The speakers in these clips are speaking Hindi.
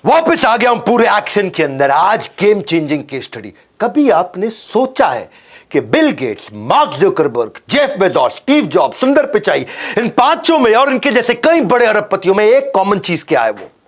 वापस आ गया हूं पूरे एक्शन के अंदर। आज गेम चेंजिंग केस स्टडी। कभी आपने सोचा है कि Bill Gates, mark Zuckerberg, Jeff Bezos, Steve job, सुंदर पिचाई, इन पांचों में और इनके जैसे कई बड़े अरबपतियों में एक कॉमन चीज क्या है?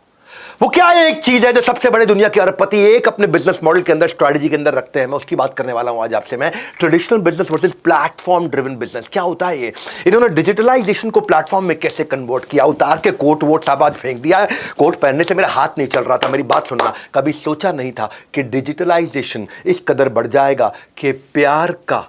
वो क्या है? एक चीज है जो सबसे बड़े दुनिया के अरबपति एक अपने बिजनेस मॉडल के अंदर, स्ट्रैटेजी के अंदर रखते हैं। मैं उसकी बात करने वाला हूं आज आपसे। मैं traditional business versus platform driven business. क्या होता है ये? इन्होंने डिजिटलाइजेशन को प्लेटफॉर्म में कैसे कन्वर्ट किया? उतार के कोट वोट सब आज फेंक दिया। कोट पहनने से मेरा हाथ नहीं चल रहा था। मेरी बात सुनना, कभी सोचा नहीं था कि डिजिटलाइजेशन इस कदर बढ़ जाएगा कि प्यार का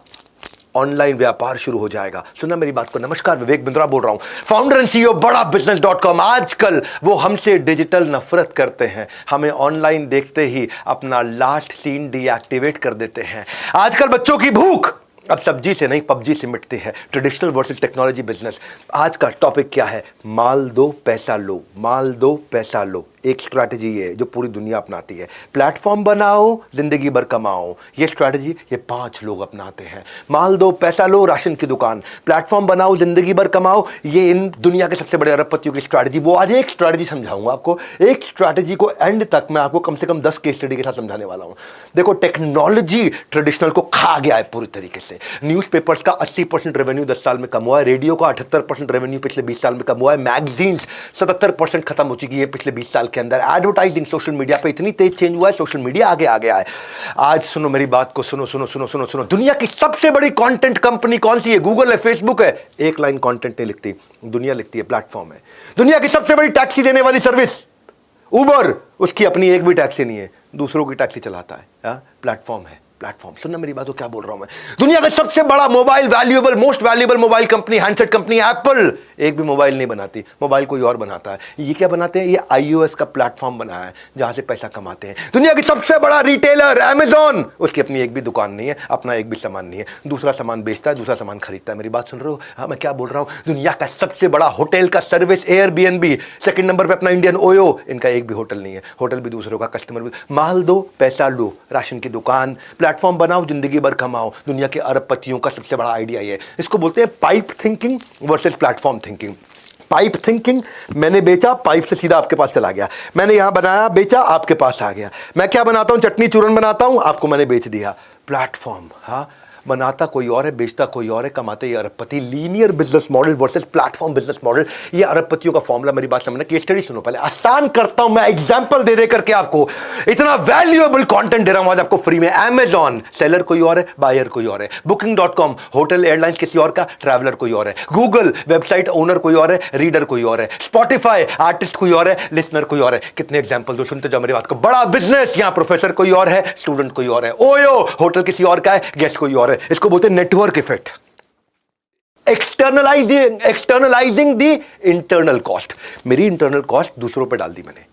ऑनलाइन व्यापार शुरू हो जाएगा। सुना मेरी बात को। नमस्कार, विवेक बिंद्रा बोल रहा हूं, फाउंडर एंड सीईओ बड़ा बिजनेस.com। आजकल वो हमसे डिजिटल नफरत करते हैं, हमें ऑनलाइन देखते ही अपना लास्ट सीन डीएक्टिवेट कर देते हैं। आजकल बच्चों की भूख अब सब्जी से नहीं पबजी से मिटती है। Traditional versus technology business. आज का टॉपिक क्या है? माल दो पैसा लो, माल दो पैसा लो। एक स्ट्रैटेजी है जो पूरी दुनिया अपनाती है। प्लेटफॉर्म बनाओ, जिंदगी भर कमाओ। ये स्ट्रैटेजी ये 5 लोग अपनाते हैं। माल दो पैसा लो, राशन की दुकान। प्लेटफॉर्म बनाओ, जिंदगी भर कमाओ। ये इन दुनिया के सबसे बड़े अरबपतियों की स्ट्रैटेजी। वो आज एक स्ट्रैटेजी समझाऊंगा आपको। एक स्ट्रैटेजी को एंड तक मैं आपको कम से कम 10 केस स्टडी के साथ समझाने वाला हूं। देखो, टेक्नोलॉजी ट्रेडिशनल को खा गया है पूरी तरीके से। न्यूज़पेपर्स का 80% रेवेन्यू 10 साल में कम हुआ है। रेडियो का 78% रेवेन्यू पिछले 20 साल में कम हुआ है। मैगजीन्स 77% खत्म हो चुकी है पिछले 20 साल के अंदर। एडवर्टाइजिंग सोशल मीडिया पे इतनी तेज चेंज हुआ है, सोशल मीडिया आगे आ गया है। आज सुनो मेरी बात को, सुनो सुनो सुनो सुनो सुनो। दुनिया की सबसे बड़ी कंटेंट कंपनी कौन सी है? गूगल है, फेसबुक है। एक लाइन कंटेंट नहीं लिखती, दुनिया लिखती है। प्लेटफॉर्म है। दुनिया की सबसे बड़ी टैक्सी देने वाली सर्विस उबर, उसकी अपनी एक भी टैक्सी नहीं है, दूसरों की टैक्सी चलाता है। प्लेटफॉर्म है। प्लेटफॉर्म। सुनना मेरी बात को, क्या बोल रहा हूं मैं? दुनिया का सबसे बड़ा mobile valuable, most valuable mobile company, handset company Apple, एक भी मोबाइल नहीं बनाती। मोबाइल कोई और बनाता है। ये क्या बनाते हैं? ये iOS का प्लेटफॉर्म बनाया है जहां से पैसा कमाते हैं। दुनिया की सबसे बड़ा रिटेलर अमेज़न, उसकी अपनी एक भी दुकान नहीं है, अपना एक भी सामान नहीं है, दूसरा सामान बेचता है, दूसरा सामान खरीदता है। मेरी बात सुन रहे हो? हाँ, मैं क्या बोल रहा हूं? दुनिया का सबसे बड़ा होटल का सर्विस एयरबीएनबी, सेकंड नंबर पे अपना इंडियन ओयो, इनका एक भी होटल नहीं है, होटल भी दूसरों का, कस्टमर भी। माल दो पैसा लो, राशन की दुकान। प्लेटफॉर्म बनाओ, जिंदगी भर कमाओ। दुनिया के अरबपतियों का सबसे बड़ा आइडिया ये है। इसको बोलते हैं pipe thinking versus platform thinking. Pipe thinking, मैंने बेचा, पाइप से सीधा आपके पास चला गया। मैंने यहां बनाया, बेचा, आपके पास आ गया। मैं क्या बनाता हूं? चटनी चूरन बनाता हूं, आपको मैंने बेच दिया। प्लेटफॉर्म, हाँ, बनाता कोई और है, बेचता कोई और है, कमाते ये अरबपति। Linear business model versus platform business model, ये अरबपतियों का फॉर्मूला। मेरी बात समझना। केस स्टडी सुनो पहले, आसान करता हूं मैं, एग्जांपल दे करके आपको। इतना वैल्यूएबल कंटेंट दे रहा हूं आज आपको फ्री में। अमेज़न, सेलर कोई और है, बायर कोई और है। Booking.com, होटल एयरलाइंस किसी और का, ट्रैवलर कोई और है। गूगल, वेबसाइट ओनर कोई और है, रीडर कोई और है। स्पॉटिफाई, आर्टिस्ट कोई और है, लिसनर कोई और है। कितने एग्जांपल दो, सुनते जाओ मेरी बात को। बड़ा बिजनेस, यहां प्रोफेसर कोई और है, स्टूडेंट कोई और है। ओयो, होटल किसी और का है, गेस्ट कोई और है। इसको बोलते हैं network effect. Externalising the internal cost. मेरी इंटरनल कॉस्ट दूसरों पे डाल दी मैंने।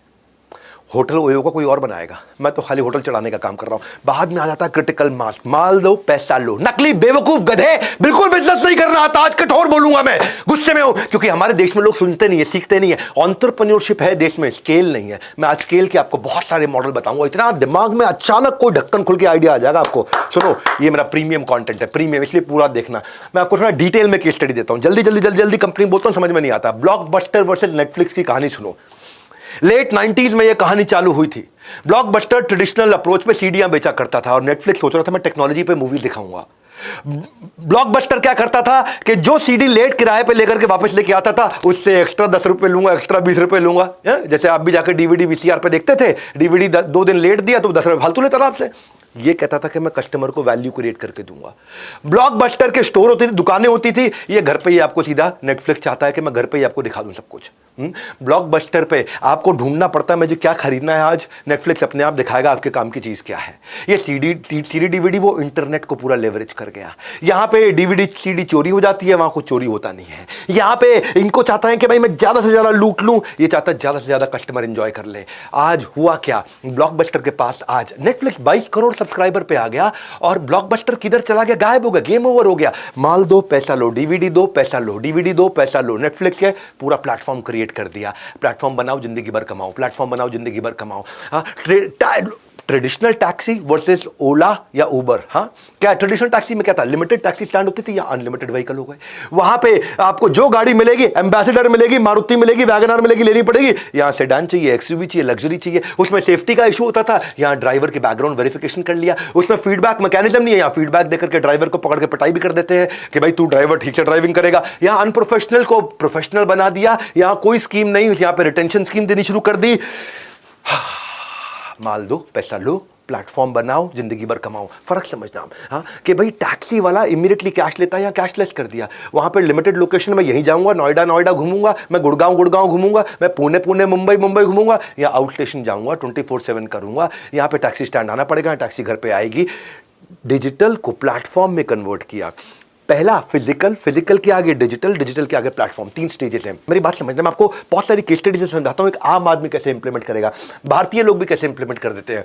होटल ओयो का कोई और बनाएगा, मैं तो खाली होटल चढ़ाने का काम कर रहा हूं। बाद में आ जाता है क्रिटिकल मास। माल दो पैसा लो। नकली बेवकूफ गधे, बिल्कुल बिजनेस नहीं करना आता। आज कठोर बोलूंगा मैं, गुस्से में हूं, क्योंकि हमारे देश में लोग सुनते नहीं है, सीखते नहीं है। एंटरप्रेन्योरशिप है देश में, स्केल नहीं है। मैं आज स्केल के आपको बहुत सारे मॉडल बताऊंगा। इतना दिमाग में अचानक कोई ढक्कन खुल के आइडिया आ जाएगा आपको। सुनो, ये मेरा प्रीमियम कंटेंट है, प्रीमियम, इसलिए पूरा देखना। मैं आपको थोड़ा डिटेल में केस स्टडी देता हूं। जल्दी जल्दी जल्दी जल्दी कंपनी बोलता हूं, समझ में नहीं आता। ब्लॉकबस्टर वर्सेस नेटफ्लिक्स की कहानी सुनो। लेट 90s में यह कहानी चालू हुई थी। ब्लॉकबस्टर ट्रेडिशनल अप्रोच पे सीडीआं बेचा करता था और नेटफ्लिक्स सोच रहा था मैं टेक्नोलॉजी पे मूवी दिखाऊंगा। ब्लॉकबस्टर क्या करता था कि जो सीडी लेट किराए पे लेकर के वापस लेके आता था, उससे एक्स्ट्रा 10 रुपए लूंगा, एक्स्ट्रा 20 रुपए लूंगा। जैसे आप भी जाकर डीवीडी वीसीआर पे देखते थे, डीवीडी 2 दिन लेट दिया तो 10 रुपए फालतू लेता था आपसे। ये कहता था कि मैं कस्टमर को वैल्यू क्रिएट करके दूंगा। ब्लॉकबस्टर के स्टोर होते थे, दुकानें होती थी, ये घर पे ही आपको सीधा, नेटफ्लिक्स चाहता है कि मैं घर पे ही आपको दिखा दूं सब कुछ। ब्लॉकबस्टर पे आपको ढूंढना पड़ता है मुझे क्या खरीदना है आज, नेटफ्लिक्स अपने आप दिखाएगा आपके काम की चीज क्या है। ये सीडी डीवीडी वो इंटरनेट को पूरा लेवरेज कर गया। यहां पे डीवीडी सीडी चोरी हो जाती है, वहां कुछ चोरी होता नहीं है। यहां पे इनको चाहता है कि भाई मैं ज्यादा से ज्यादा लूट लूं, ये चाहता है ज्यादा से ज्यादा कस्टमर एंजॉय कर ले। आज हुआ क्या? ब्लॉकबस्टर के पास आज नेटफ्लिक्स 22 करोड़ सब्सक्राइबर पे आ गया और ब्लॉकबस्टर किधर चला गया? गायब हो गया, गेम ओवर हो गया। माल दो पैसा लो, डीवीडी दो पैसा लो, डीवीडी दो पैसा लो। नेटफ्लिक्स के पूरा प्लेटफॉर्म क्रिएट कर दिया। प्लेटफॉर्म बनाओ, जिंदगी भर कमाओ। प्लेटफॉर्म बनाओ, जिंदगी भर कमाओ। ट्रेडिशनल टैक्सी वर्सेस ओला या उबर। हाँ, क्या ट्रेडिशनल टैक्सी में क्या था, लिमिटेड टैक्सी स्टैंड होती थी या अनलिमिटेड व्हीकल हो गए। वहां पे आपको जो गाड़ी मिलेगी, एम्बेसडर मिलेगी, मारुति मिलेगी, वैगनआर मिलेगी, लेनी पड़ेगी। यहां सेडान चाहिए, एक्सयूवी चाहिए, लग्जरी चाहिए। उसमें सेफ्टी का इशू होता था, यहां ड्राइवर के बैकग्राउंड वेरिफिकेशन कर लिया। उसमें फीडबैक मैकेनिज्म नहीं है, यहां फीडबैक देकर के ड्राइवर को पकड़ के पिटाई भी कर देते हैं कि भाई तू ड्राइवर ठीक से ड्राइविंग करेगा। यहां अनप्रोफेशनल को प्रोफेशनल बना दिया। यहां कोई स्कीम नहीं, यहां पे रिटेंशन स्कीम देनी शुरू कर दी। माल दो, पैसा लो, प्लेटफॉर्म बनाओ, जिंदगी भर कमाओ। फर्क समझना। हाँ, कि भाई टैक्सी वाला इमीडिएटली कैश लेता है या कैशलेस कर दिया। वहां पे लिमिटेड लोकेशन में यहीं जाऊंगा, नोएडा घूमूंगा, मैं गुड़गांव घूमूंगा, मैं पुणे मुंबई घूमूंगा, या आउट स्टेशन जाऊंगा, 24/7 करूंगा। यहां पे टैक्सी स्टैंड आना पड़ेगा, टैक्सी घर पे आएगी। डिजिटल को प्लेटफॉर्म में कन्वर्ट किया। पहला फिजिकल के आगे डिजिटल के आगे प्लेटफॉर्म। 3 स्टेजेस हैं। मेरी बात समझना, मैं आपको बहुत सारी केस स्टडी से समझाता हूं, एक आम आदमी कैसे इंप्लीमेंट करेगा, भारतीय लोग भी कैसे इंप्लीमेंट कर देते हैं।